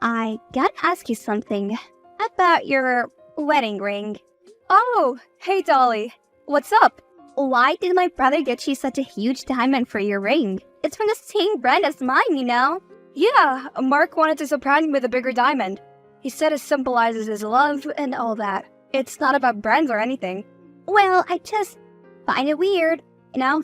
I gotta ask you something about your wedding ring. Oh, hey Dolly. What's up? Why did my brother get you such a huge diamond for your ring? It's from the same brand as mine, you know? Yeah, Mark wanted to surprise me with a bigger diamond. He said it symbolizes his love and all that. It's not about brands or anything. Well, I just find it weird, you know?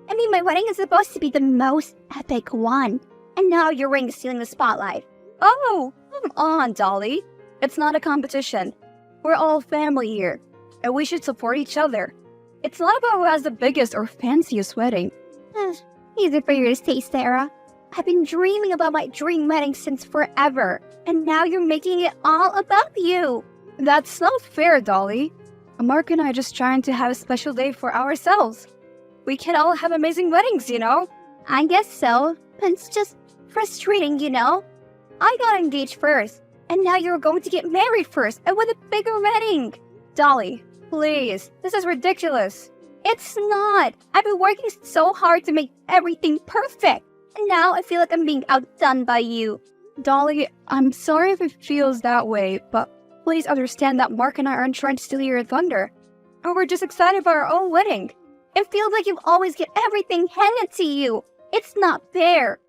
I mean, my wedding is supposed to be the most epic one, and now your ring is stealing the spotlight. Oh, come on, Dolly. It's not a competition. We're all family here, and we should support each other. It's not about who has the biggest or fanciest wedding. Easy for you to say, Sarah. I've been dreaming about my dream wedding since forever, and now you're making it all about you. That's not fair, Dolly. Mark and I are just trying to have a special day for ourselves. We can all have amazing weddings, you know? I guess so, but it's just frustrating, you know? I got engaged first, and now you're going to get married first, and with a bigger wedding. Dolly, please, this is ridiculous. It's not. I've been working so hard to make everything perfect, and now I feel like I'm being outdone by you. Dolly, I'm sorry if it feels that way, but please understand that Mark and I aren't trying to steal your thunder. And we're just excited about our own wedding. It feels like you always get everything handed to you. It's not fair.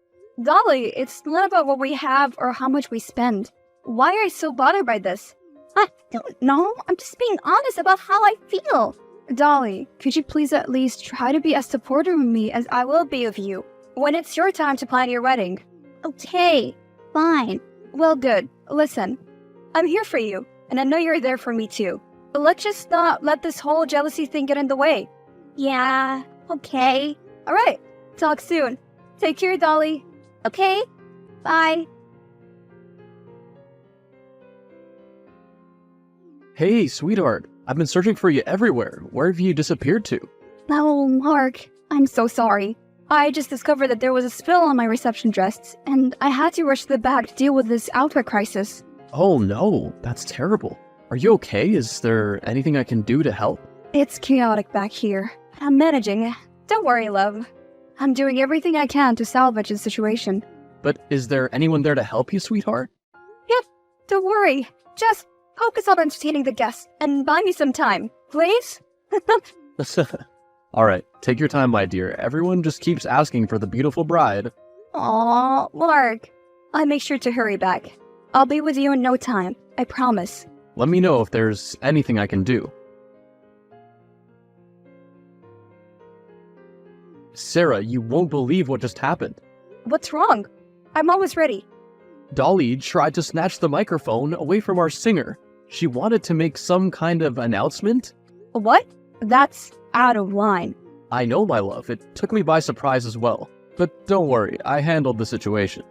Dolly, it's not about what we have or how much we spend. Why are you so bothered by this? I don't know. I'm just being honest about how I feel. Dolly, could you please at least try to be as supportive of me as I will be of you when it's your time to plan your wedding? Okay, fine. Well, good. Listen, I'm here for you, and I know you're there for me too. But let's just not let this whole jealousy thing get in the way. Yeah, okay. Alright, talk soon. Take care, Dolly. Okay, bye. Hey, sweetheart. I've been searching for you everywhere. Where have you disappeared to? Oh, Mark, I'm so sorry. I just discovered that there was a spill on my reception dress, and I had to rush to the back to deal with this outfit crisis. Oh no, that's terrible. Are you okay? Is there anything I can do to help? It's chaotic back here. I'm managing. Don't worry, love. I'm doing everything I can to salvage the situation. But is there anyone there to help you, sweetheart? Yep, don't worry. Just focus on entertaining the guests and buy me some time, please? Alright, take your time, my dear. Everyone just keeps asking for the beautiful bride. Aw, Mark. I'll make sure to hurry back. I'll be with you in no time, I promise. Let me know if there's anything I can do. Sarah, you won't believe what just happened. What's wrong? I'm always ready. Dolly tried to snatch the microphone away from our singer. She wanted to make some kind of announcement. What? That's out of line. I know, my love. It took me by surprise as well. But don't worry, I handled the situation.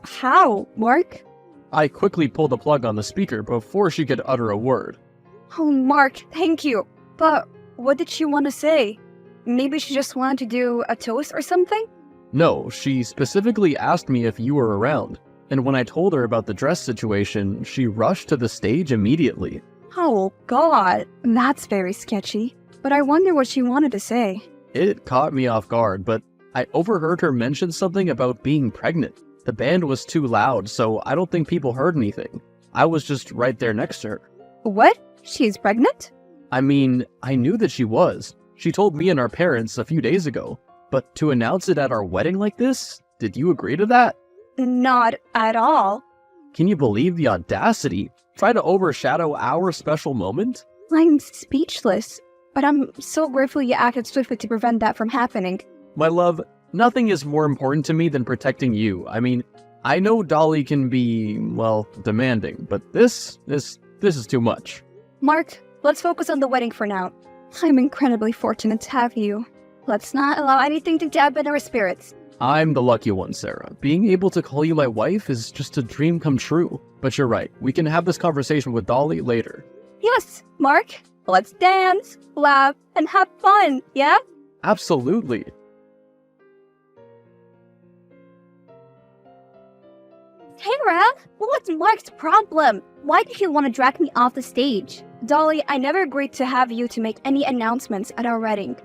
How, Mark? I quickly pulled the plug on the speaker before she could utter a word. Oh, Mark, thank you. But what did she want to say? Maybe she just wanted to do a toast or something? No, she specifically asked me if you were around. And when I told her about the dress situation, she rushed to the stage immediately. Oh, God. That's very sketchy. But I wonder what she wanted to say. It caught me off guard, but I overheard her mention something about being pregnant. The band was too loud, so I don't think people heard anything. I was just right there next to her. What? She's pregnant? I mean, I knew that she was. She told me and our parents a few days ago. But to announce it at our wedding like this? Did you agree to that? Not at all. Can you believe the audacity? Try to overshadow our special moment? I'm speechless. But I'm so grateful you acted swiftly to prevent that from happening. My love, nothing is more important to me than protecting you. I mean, I know Dolly can be, well, demanding, but this is too much. Mark, let's focus on the wedding for now. I'm incredibly fortunate to have you. Let's not allow anything to dampen our spirits. I'm the lucky one, Sarah. Being able to call you my wife is just a dream come true. But you're right, we can have this conversation with Dolly later. Yes, Mark. Let's dance, laugh, and have fun, yeah? Absolutely. Sarah, what's Mark's problem? Why did he want to drag me off the stage? Dolly, I never agreed to have you to make any announcements at our wedding.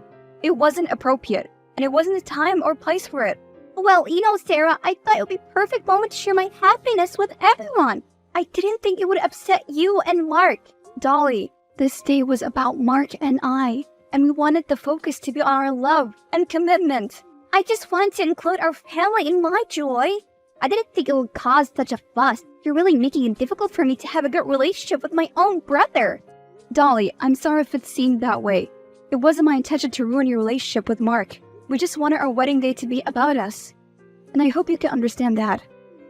It wasn't appropriate, and it wasn't the time or place for it. Well, Sarah, I thought it would be a perfect moment to share my happiness with everyone. I didn't think it would upset you and Mark. Dolly, this day was about Mark and I, and we wanted the focus to be on our love and commitment. I just wanted to include our family in my joy. I didn't think it would cause such a fuss. You're really making it difficult for me to have a good relationship with my own brother. Dolly, I'm sorry if it seemed that way. It wasn't my intention to ruin your relationship with Mark. We just wanted our wedding day to be about us. And I hope you can understand that.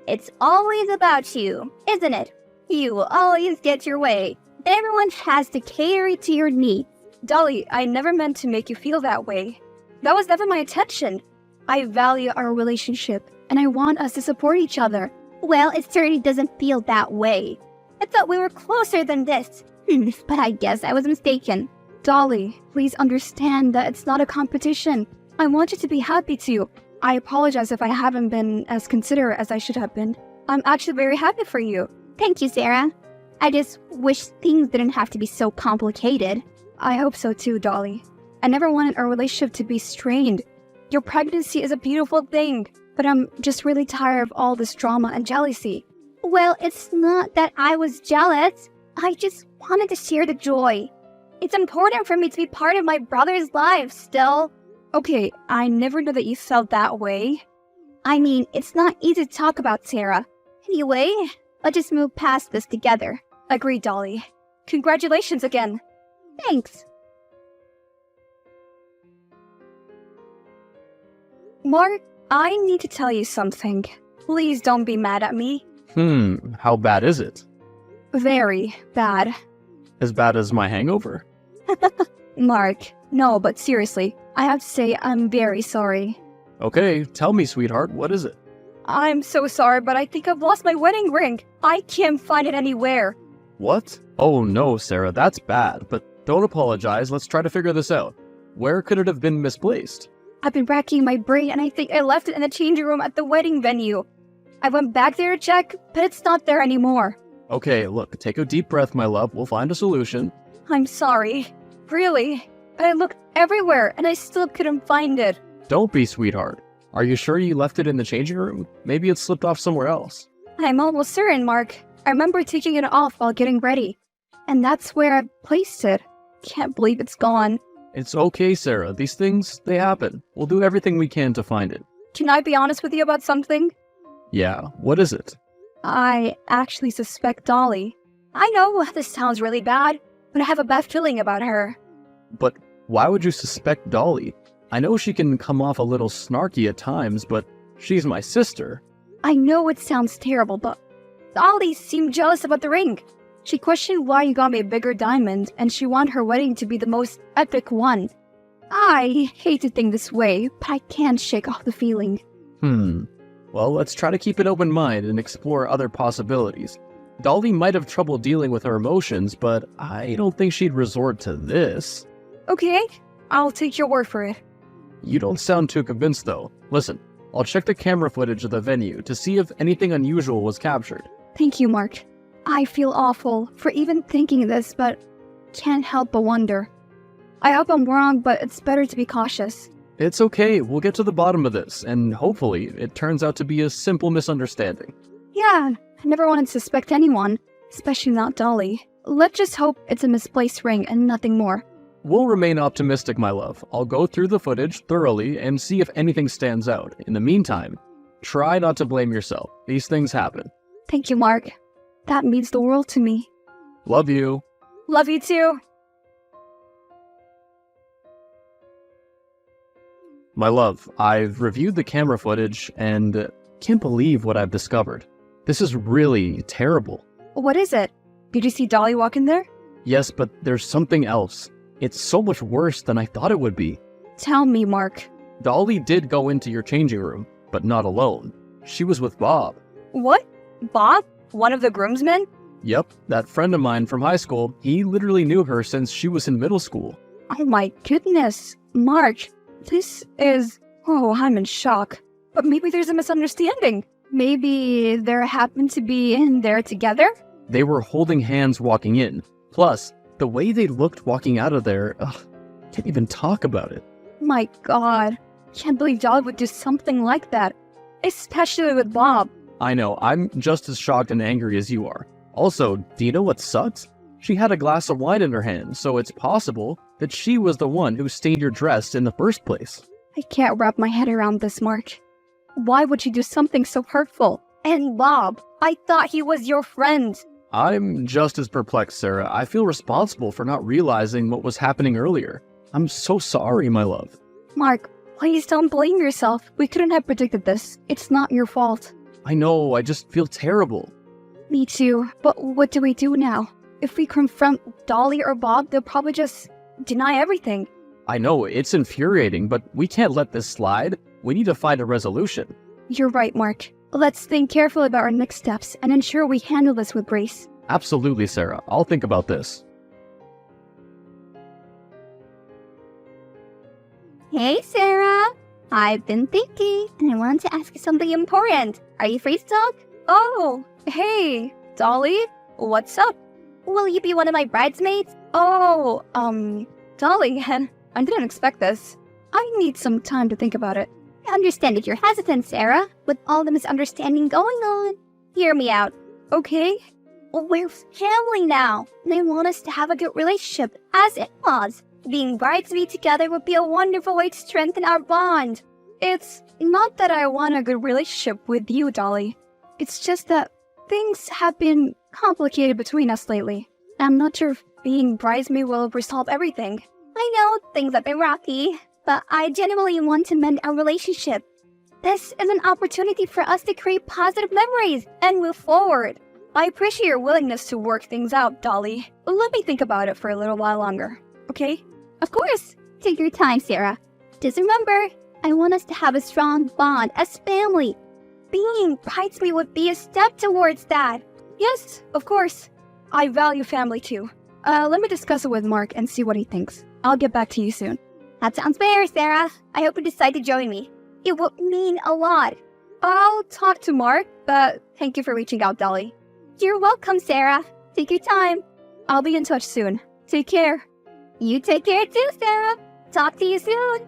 It's always about you, isn't it? You will always get your way. Everyone has to cater to your needs. Dolly, I never meant to make you feel that way. That was never my intention. I value our relationship, and I want us to support each other. Well, it certainly doesn't feel that way. I thought we were closer than this. But I guess I was mistaken. Dolly, please understand that it's not a competition. I want you to be happy too. I apologize if I haven't been as considerate as I should have been. I'm actually very happy for you. Thank you, Sarah. I just wish things didn't have to be so complicated. I hope so too, Dolly. I never wanted our relationship to be strained. Your pregnancy is a beautiful thing, but I'm just really tired of all this drama and jealousy. Well, it's not that I was jealous. I just wanted to share the joy. It's important for me to be part of my brother's life still. Okay, I never knew that you felt that way. I mean, it's not easy to talk about, Sarah. Anyway, let's just move past this together. Agreed, Dolly. Congratulations again. Thanks. Mark, I need to tell you something. Please don't be mad at me. How bad is it? Very bad. As bad as my hangover? Mark, no, but seriously, I have to say I'm very sorry. Okay, tell me, sweetheart, what is it? I'm so sorry, but I think I've lost my wedding ring. I can't find it anywhere. What? Oh no, Sarah, that's bad, but don't apologize, let's try to figure this out. Where could it have been misplaced? I've been racking my brain and I think I left it in the changing room at the wedding venue. I went back there to check, but it's not there anymore. Okay, look, take a deep breath, my love, we'll find a solution. I'm sorry. Really. But I looked everywhere and I still couldn't find it. Don't be, sweetheart. Are you sure you left it in the changing room? Maybe it slipped off somewhere else. I'm almost certain, Mark. I remember taking it off while getting ready. And that's where I placed it. Can't believe it's gone. It's okay, Sarah. These things, they happen. We'll do everything we can to find it. Can I be honest with you about something? Yeah, what is it? I actually suspect Dolly. I know this sounds really bad, but I have a bad feeling about her. But why would you suspect Dolly? I know she can come off a little snarky at times, but she's my sister. I know it sounds terrible, but Dolly seemed jealous about the ring. She questioned why you got me a bigger diamond, and she wanted her wedding to be the most epic one. I hate to think this way, but I can't shake off the feeling. Well, let's try to keep an open mind and explore other possibilities. Dolly might have trouble dealing with her emotions, but I don't think she'd resort to this. Okay, I'll take your word for it. You don't sound too convinced, though. Listen, I'll check the camera footage of the venue to see if anything unusual was captured. Thank you, Mark. I feel awful for even thinking this, but can't help but wonder. I hope I'm wrong, but it's better to be cautious. It's okay, we'll get to the bottom of this, and hopefully it turns out to be a simple misunderstanding. Yeah, I never wanted to suspect anyone, especially not Dolly. Let's just hope it's a misplaced ring and nothing more. We'll remain optimistic, my love. I'll go through the footage thoroughly and see if anything stands out. In the meantime, try not to blame yourself. These things happen. Thank you, Mark. That means the world to me. Love you. Love you too. My love, I've reviewed the camera footage and can't believe what I've discovered. This is really terrible. What is it? Did you see Dolly walk in there? Yes, but there's something else. It's so much worse than I thought it would be. Tell me, Mark. Dolly did go into your changing room, but not alone. She was with Bob. What? Bob? One of the groomsmen? Yep, that friend of mine from high school. He literally knew her since she was in middle school. Oh my goodness. Mark, this is... Oh, I'm in shock. But maybe there's a misunderstanding. Maybe they happened to be in there together? They were holding hands walking in. Plus, the way they looked walking out of there, can't even talk about it. My God. Can't believe Dolly would do something like that. especially with Bob. I know, I'm just as shocked and angry as you are. Also, do you know what sucks? She had a glass of wine in her hand, so it's possible that she was the one who stained your dress in the first place. I can't wrap my head around this, Mark. Why would you do something so hurtful? And Bob, I thought he was your friend. I'm just as perplexed, Sarah. I feel responsible for not realizing what was happening earlier. I'm so sorry, my love. Mark, please don't blame yourself. We couldn't have predicted this. It's not your fault. I know, I just feel terrible. Me too, but what do we do now? If we confront Dolly or Bob, they'll probably just deny everything. I know, it's infuriating, but we can't let this slide. We need to find a resolution. You're right, Mark. Let's think carefully about our next steps and ensure we handle this with grace. Absolutely, Sarah. I'll think about this. Hey, Sarah. I've been thinking, and I wanted to ask you something important. Are you free to talk? Oh, hey, Dolly, what's up? Will you be one of my bridesmaids? Oh, Dolly, I didn't expect this. I need some time to think about it. I understand that you're hesitant, Sarah, with all the misunderstanding going on. Hear me out. Okay. Well, we're family now, and I want us to have a good relationship, as in-laws. Being bridesmaids together would be a wonderful way to strengthen our bond. It's not that I want a good relationship with you, Dolly. It's just that things have been complicated between us lately. I'm not sure if being bridesmaid will resolve everything. I know things have been rocky, but I genuinely want to mend our relationship. This is an opportunity for us to create positive memories and move forward. I appreciate your willingness to work things out, Dolly. Let me think about it for a little while longer, okay? Of course. Take your time, Sarah. Just remember, I want us to have a strong bond as family. Being bridesmaid would be a step towards that. Yes, of course. I value family too. Let me discuss it with Mark and see what he thinks. I'll get back to you soon. That sounds fair, Sarah. I hope you decide to join me. It would mean a lot. I'll talk to Mark, but thank you for reaching out, Dolly. You're welcome, Sarah. Take your time. I'll be in touch soon. Take care. You take care too, Sarah. Talk to you soon.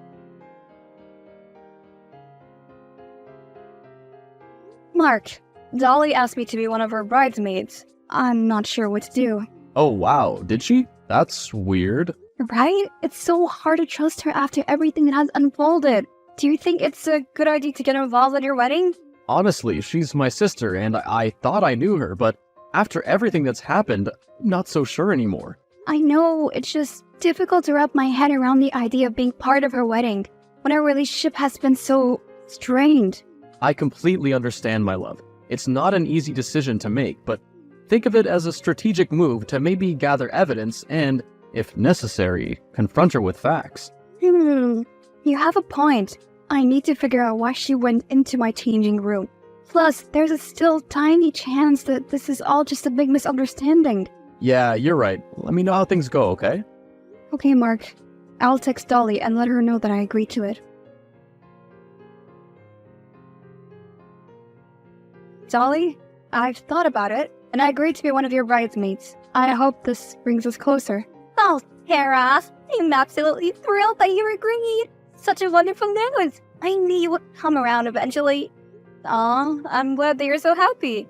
Mark, Dolly asked me to be one of her bridesmaids. I'm not sure what to do. Oh, wow. Did she? That's weird. Right? It's so hard to trust her after everything that has unfolded. Do you think it's a good idea to get involved in your wedding? Honestly, she's my sister, and I thought I knew her, but after everything that's happened, I'm not so sure anymore. I know, it's just difficult to wrap my head around the idea of being part of her wedding when our relationship has been so strained. I completely understand, my love. It's not an easy decision to make, but think of it as a strategic move to maybe gather evidence and, if necessary, confront her with facts. You have a point. I need to figure out why she went into my changing room. Plus, there's a still tiny chance that this is all just a big misunderstanding. Yeah, you're right. Let me know how things go, okay? Okay, Mark. I'll text Dolly and let her know that I agreed to it. Dolly, I've thought about it, and I agreed to be one of your bridesmaids. I hope this brings us closer. Oh, Sarah, I'm absolutely thrilled that you agreed. Such a wonderful news. I knew you would come around eventually. Aw, I'm glad that you're so happy.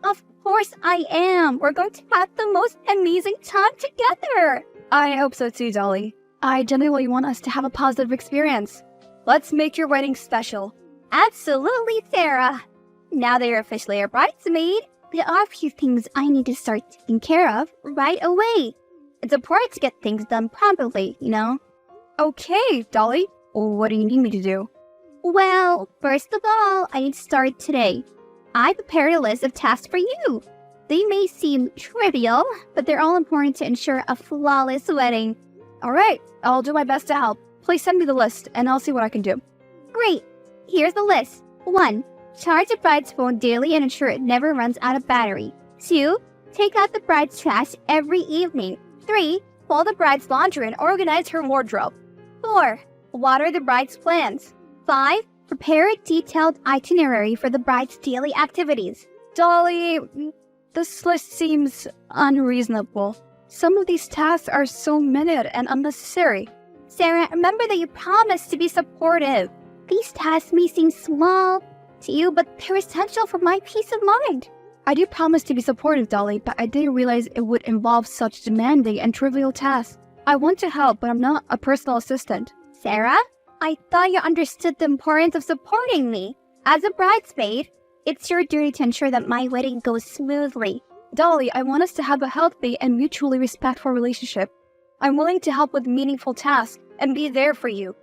Of course I am. We're going to have the most amazing time together. I hope so too, Dolly. I genuinely want us to have a positive experience. Let's make your wedding special. Absolutely, Sarah. Now that you're officially a bridesmaid, there are a few things I need to start taking care of right away. It's important to get things done properly, you know? Okay, Dolly. What do you need me to do? Well, first of all, I need to start today. I prepared a list of tasks for you. They may seem trivial, but they're all important to ensure a flawless wedding. Alright, I'll do my best to help. Please send me the list, and I'll see what I can do. Great. Here's the list. 1. Charge the bride's phone daily and ensure it never runs out of battery. 2. Take out the bride's trash every evening. 3. Fold the bride's laundry and organize her wardrobe. 4. Water the bride's plants. 5. Prepare a detailed itinerary for the bride's daily activities. Dolly, this list seems unreasonable. Some of these tasks are so minute and unnecessary. Sarah, remember that you promised to be supportive. These tasks may seem small to you, but they're essential for my peace of mind. I do promise to be supportive, Dolly, but I didn't realize it would involve such demanding and trivial tasks. I want to help, but I'm not a personal assistant. Sarah, I thought you understood the importance of supporting me. As a bridesmaid, it's your duty to ensure that my wedding goes smoothly. Dolly, I want us to have a healthy and mutually respectful relationship. I'm willing to help with meaningful tasks and be there for you.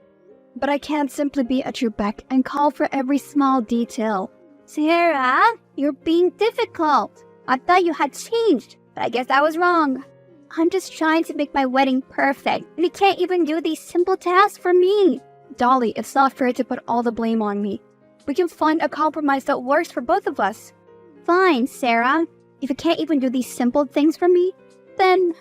But I can't simply be at your beck and call for every small detail. Sarah, you're being difficult. I thought you had changed, but I guess I was wrong. I'm just trying to make my wedding perfect, and you can't even do these simple tasks for me. Dolly, it's not fair to put all the blame on me. We can find a compromise that works for both of us. Fine, Sarah. If you can't even do these simple things for me, then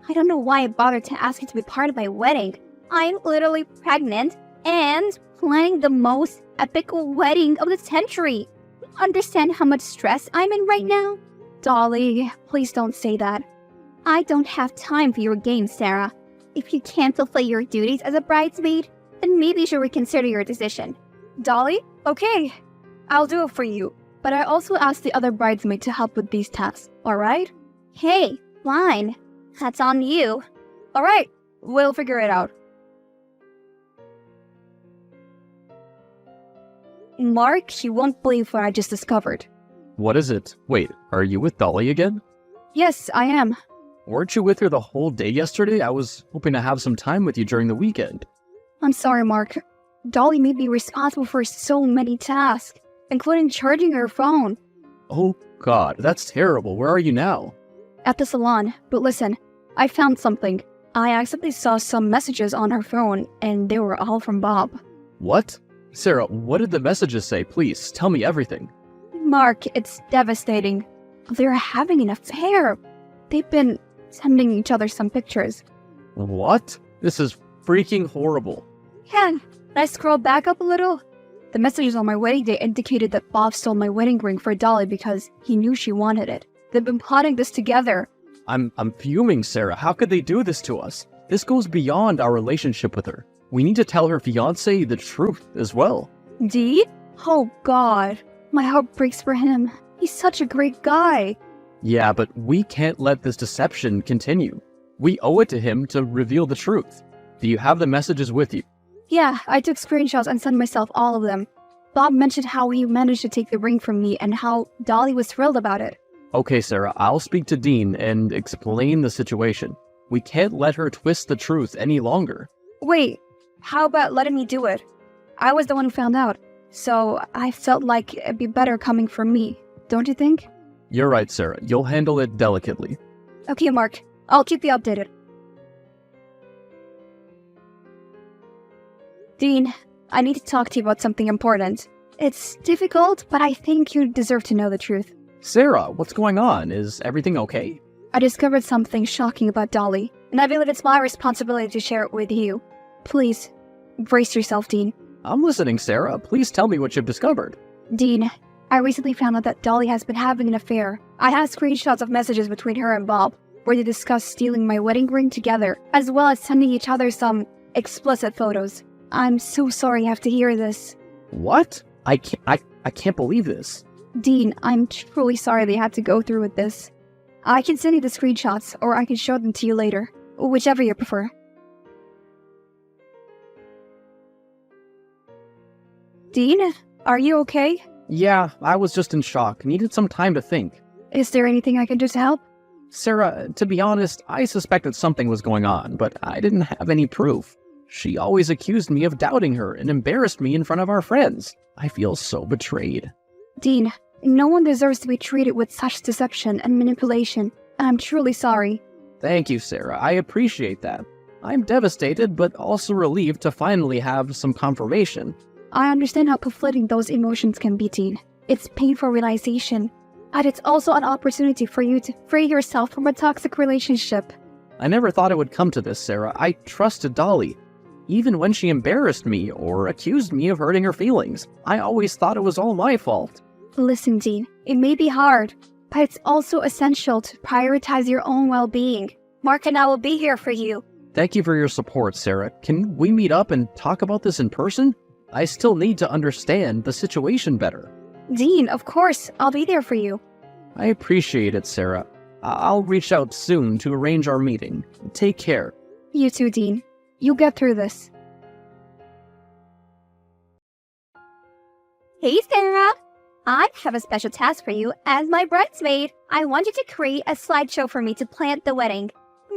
I don't know why I bothered to ask you to be part of my wedding. I'm literally pregnant and planning the most epic wedding of the century. Understand how much stress I'm in right now? Dolly, please don't say that. I don't have time for your games, Sarah. If you can't fulfill your duties as a bridesmaid, then maybe you should reconsider your decision. Dolly? Okay, I'll do it for you. But I also asked the other bridesmaid to help with these tasks, alright? Hey, fine. That's on you. Alright, we'll figure it out. Mark, you won't believe what I just discovered. What is it? Wait, are you with Dolly again? Yes, I am. Weren't you with her the whole day yesterday? I was hoping to have some time with you during the weekend. I'm sorry, Mark. Dolly made me responsible for so many tasks, including charging her phone. Oh god, that's terrible. Where are you now? At the salon, but listen, I found something. I accidentally saw some messages on her phone, and they were all from Bob. What? Sarah, what did the messages say? Please, tell me everything. Mark, it's devastating. They're having an affair. They've been sending each other some pictures. What? This is freaking horrible. Yeah, I scrolled back up a little. The messages on my wedding day indicated that Bob stole my wedding ring for Dolly because he knew she wanted it. They've been plotting this together. I'm fuming, Sarah. How could they do this to us? This goes beyond our relationship with her. We need to tell her fiancé the truth as well. Dee? Oh god. My heart breaks for him. He's such a great guy. Yeah, but we can't let this deception continue. We owe it to him to reveal the truth. Do you have the messages with you? Yeah, I took screenshots and sent myself all of them. Bob mentioned how he managed to take the ring from me and how Dolly was thrilled about it. Okay, Sarah, I'll speak to Dean and explain the situation. We can't let her twist the truth any longer. Wait, how about letting me do it? I was the one who found out, so I felt like it'd be better coming from me, don't you think? You're right, Sarah. You'll handle it delicately. Okay, Mark. I'll keep you updated. Dean, I need to talk to you about something important. It's difficult, but I think you deserve to know the truth. Sarah, what's going on? Is everything okay? I discovered something shocking about Dolly, and I believe it's my responsibility to share it with you. Please, brace yourself, Dean. I'm listening, Sarah. Please tell me what you've discovered. Dean, I recently found out that Dolly has been having an affair. I have screenshots of messages between her and Bob, where they discuss stealing my wedding ring together, as well as sending each other some explicit photos. I'm so sorry you have to hear this. What? I can't believe this. Dean, I'm truly sorry they had to go through with this. I can send you the screenshots, or I can show them to you later. Whichever you prefer. Dean, are you okay? Yeah, I was just in shock. Needed some time to think. Is there anything I can do to help? Sarah, to be honest, I suspected something was going on, but I didn't have any proof. She always accused me of doubting her and embarrassed me in front of our friends. I feel so betrayed. Dean, no one deserves to be treated with such deception and manipulation. I'm truly sorry. Thank you, Sarah. I appreciate that. I'm devastated, but also relieved to finally have some confirmation. I understand how conflicting those emotions can be, Dean. It's painful realization. And it's also an opportunity for you to free yourself from a toxic relationship. I never thought it would come to this, Sarah. I trusted Dolly. Even when she embarrassed me or accused me of hurting her feelings, I always thought it was all my fault. Listen, Dean, it may be hard, but it's also essential to prioritize your own well-being. Mark and I will be here for you. Thank you for your support, Sarah. Can we meet up and talk about this in person? I still need to understand the situation better. Dean, of course, I'll be there for you. I appreciate it, Sarah. I'll reach out soon to arrange our meeting. Take care. You too, Dean. You'll get through this. Hey, Sarah! I have a special task for you as my bridesmaid. I want you to create a slideshow for me to plan the wedding.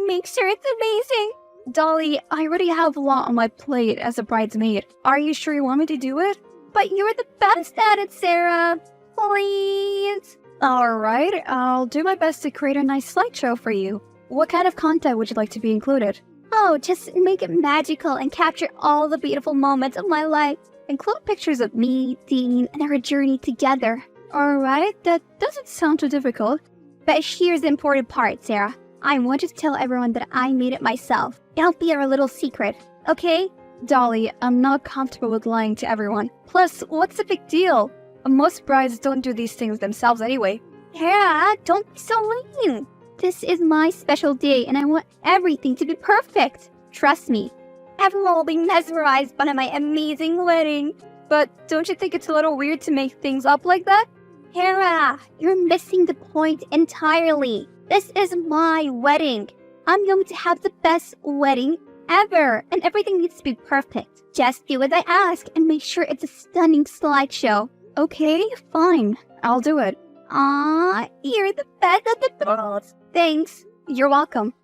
Make sure it's amazing. Dolly, I already have a lot on my plate as a bridesmaid. Are you sure you want me to do it? But you're the best at it, Sarah. Please. Alright, I'll do my best to create a nice slideshow for you. What kind of content would you like to be included? Oh, just make it magical and capture all the beautiful moments of my life. Include pictures of me, Dean, and our journey together. Alright, that doesn't sound too difficult. But here's the important part, Sarah. I want you to tell everyone that I made it myself. It'll be our little secret, okay? Dolly, I'm not comfortable with lying to everyone. Plus, what's the big deal? Most brides don't do these things themselves anyway. Sarah, don't be so mean. This is my special day and I want everything to be perfect. Trust me. Everyone will be mesmerized by my amazing wedding. But don't you think it's a little weird to make things up like that? Sarah, you're missing the point entirely. This is my wedding. I'm going to have the best wedding ever, and everything needs to be perfect. Just do as I ask and make sure it's a stunning slideshow. Okay, fine. I'll do it. Aw, you're the best of the best. Thanks. You're welcome.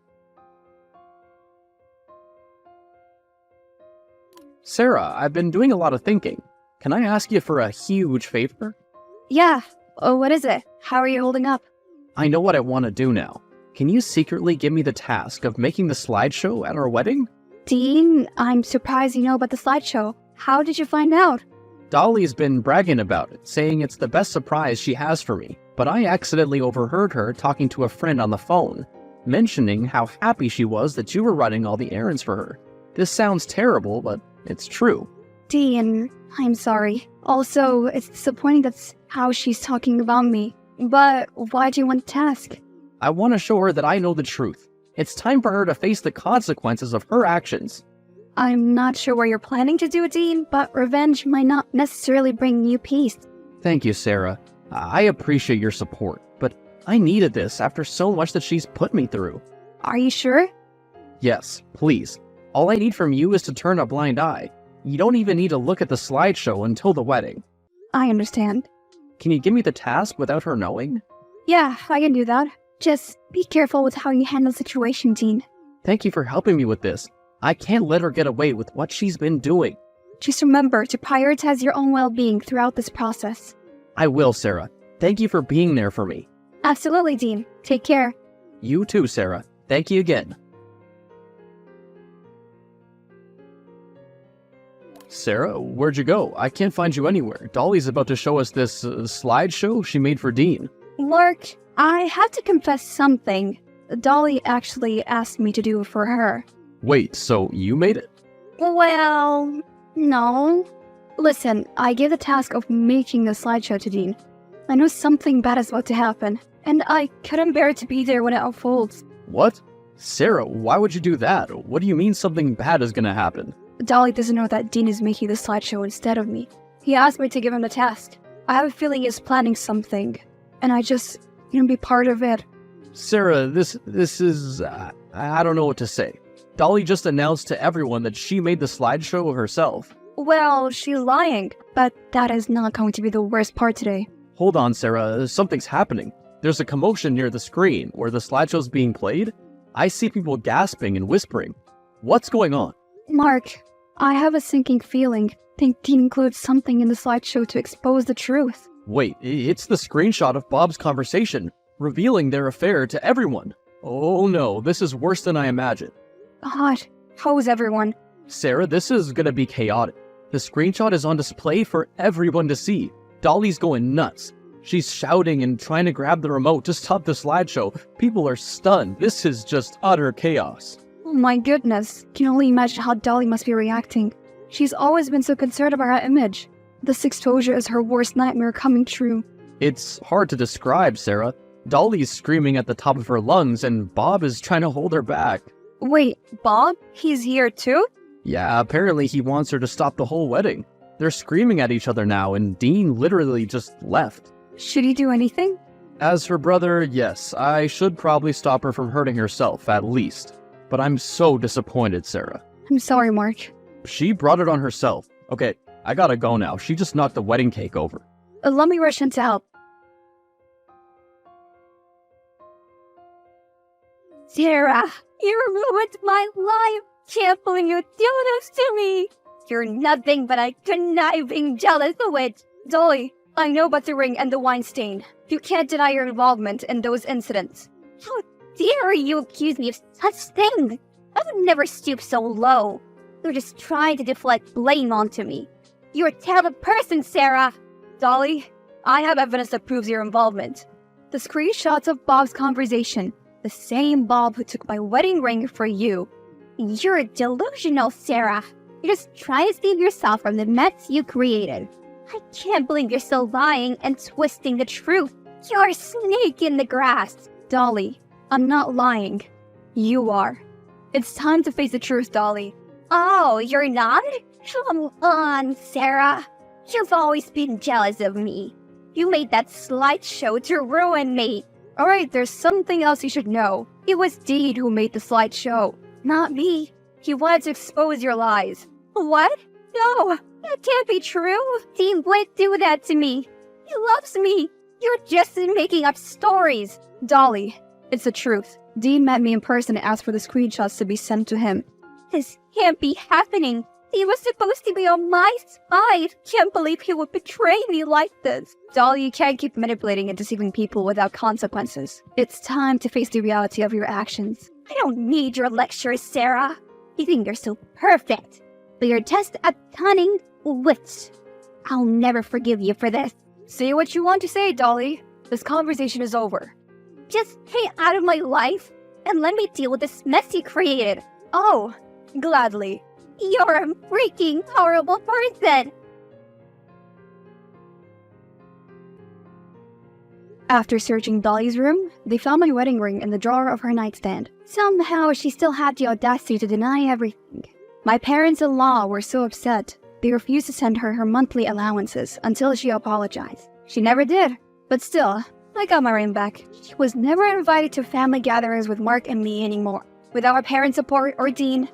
Sarah, I've been doing a lot of thinking. Can I ask you for a huge favor? Yeah. Oh, what is it? How are you holding up? I know what I want to do now. Can you secretly give me the task of making the slideshow at our wedding? Dean, I'm surprised you know about the slideshow. How did you find out? Dolly's been bragging about it, saying it's the best surprise she has for me, but I accidentally overheard her talking to a friend on the phone, mentioning how happy she was that you were running all the errands for her. This sounds terrible, but it's true. Dean, I'm sorry. Also, it's disappointing that's how she's talking about me. But why do you want the task? I want to show her that I know the truth. It's time for her to face the consequences of her actions. I'm not sure what you're planning to do, Dean, but revenge might not necessarily bring you peace. Thank you, Sarah. I appreciate your support, but I needed this after so much that she's put me through. Are you sure? Yes, please. All I need from you is to turn a blind eye. You don't even need to look at the slideshow until the wedding. I understand. Can you give me the task without her knowing? Yeah, I can do that. Just be careful with how you handle the situation, Dean. Thank you for helping me with this. I can't let her get away with what she's been doing. Just remember to prioritize your own well-being throughout this process. I will, Sarah. Thank you for being there for me. Absolutely, Dean. Take care. You too, Sarah. Thank you again. Sarah, where'd you go? I can't find you anywhere. Dolly's about to show us this slideshow she made for Dean. Mark, I have to confess something. Dolly actually asked me to do it for her. Wait, so you made it? Well, no. Listen, I gave the task of making the slideshow to Dean. I know something bad is about to happen, and I couldn't bear to be there when it unfolds. What? Sarah, why would you do that? What do you mean something bad is gonna happen? Dolly doesn't know that Dean is making the slideshow instead of me. He asked me to give him the task. I have a feeling he's planning something, and I just want to be part of it. Sarah, this is... I don't know what to say. Dolly just announced to everyone that she made the slideshow herself. Well, she's lying, but that is not going to be the worst part today. Hold on, Sarah, something's happening. There's a commotion near the screen where the slideshow's being played. I see people gasping and whispering. What's going on? Mark, I have a sinking feeling. Think Dean includes something in the slideshow to expose the truth. Wait, it's the screenshot of Bob's conversation, revealing their affair to everyone. Oh no, this is worse than I imagined. God, how is everyone? Sarah, this is gonna be chaotic. The screenshot is on display for everyone to see. Dolly's going nuts. She's shouting and trying to grab the remote to stop the slideshow. People are stunned. This is just utter chaos. Oh my goodness, can only imagine how Dolly must be reacting. She's always been so concerned about her image. This exposure is her worst nightmare coming true. It's hard to describe, Sarah. Dolly's screaming at the top of her lungs and Bob is trying to hold her back. Wait, Bob? He's here too? Yeah, apparently he wants her to stop the whole wedding. They're screaming at each other now, and Dean literally just left. Should he do anything? As her brother, yes, I should probably stop her from hurting herself, at least. But I'm so disappointed, Sarah. I'm sorry, Mark. She brought it on herself. Okay, I gotta go now. She just knocked the wedding cake over. Let me rush in to help. Sarah, you ruined my life. Can't believe you do this to me. You're nothing but a conniving, jealous witch. Dolly, I know about the ring and the wine stain. You can't deny your involvement in those incidents. How dare you accuse me of such things? I would never stoop so low. You're just trying to deflect blame onto me. You're a terrible person, Sarah. Dolly, I have evidence that proves your involvement. The screenshots of Bob's conversation. The same Bob who took my wedding ring for you. You're delusional, Sarah. You're just trying to save yourself from the mess you created. I can't believe you're still lying and twisting the truth. You're a snake in the grass. Dolly, I'm not lying. You are. It's time to face the truth, Dolly. Oh, you're not? Come on, Sarah. You've always been jealous of me. You made that slideshow to ruin me. Alright, there's something else you should know. It was Dean who made the slideshow, not me. He wanted to expose your lies. What? No, that can't be true. Dean wouldn't do that to me. He loves me. You're just making up stories. Dolly, it's the truth. Dean met me in person and asked for the screenshots to be sent to him. This can't be happening. He was supposed to be on my side. Can't believe he would betray me like this. Dolly, you can't keep manipulating and deceiving people without consequences. It's time to face the reality of your actions. I don't need your lectures, Sarah. You think you're so perfect, but you're just a cunning witch. I'll never forgive you for this. Say what you want to say, Dolly. This conversation is over. Just stay out of my life and let me deal with this mess you created. Oh, gladly. You're a freaking horrible person. After searching Dolly's room, they found my wedding ring in the drawer of her nightstand. Somehow, she still had the audacity to deny everything. My parents-in-law were so upset, they refused to send her her monthly allowances until she apologized. She never did, but still, I got my ring back. She was never invited to family gatherings with Mark and me anymore. Without our parents' support or Dean,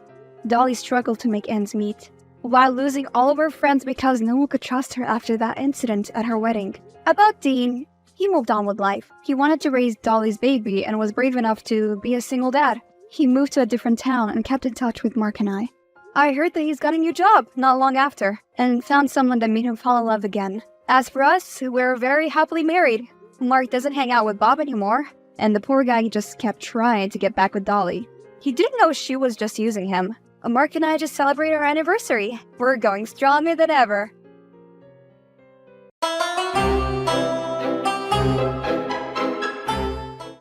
Dolly struggled to make ends meet, while losing all of her friends because no one could trust her after that incident at her wedding. About Dean, he moved on with life. He wanted to raise Dolly's baby and was brave enough to be a single dad. He moved to a different town and kept in touch with Mark and I. I heard that he's got a new job not long after, and found someone that made him fall in love again. As for us, we're very happily married. Mark doesn't hang out with Bob anymore, and the poor guy just kept trying to get back with Dolly. He didn't know she was just using him. Mark and I just celebrated our anniversary. We're going stronger than ever.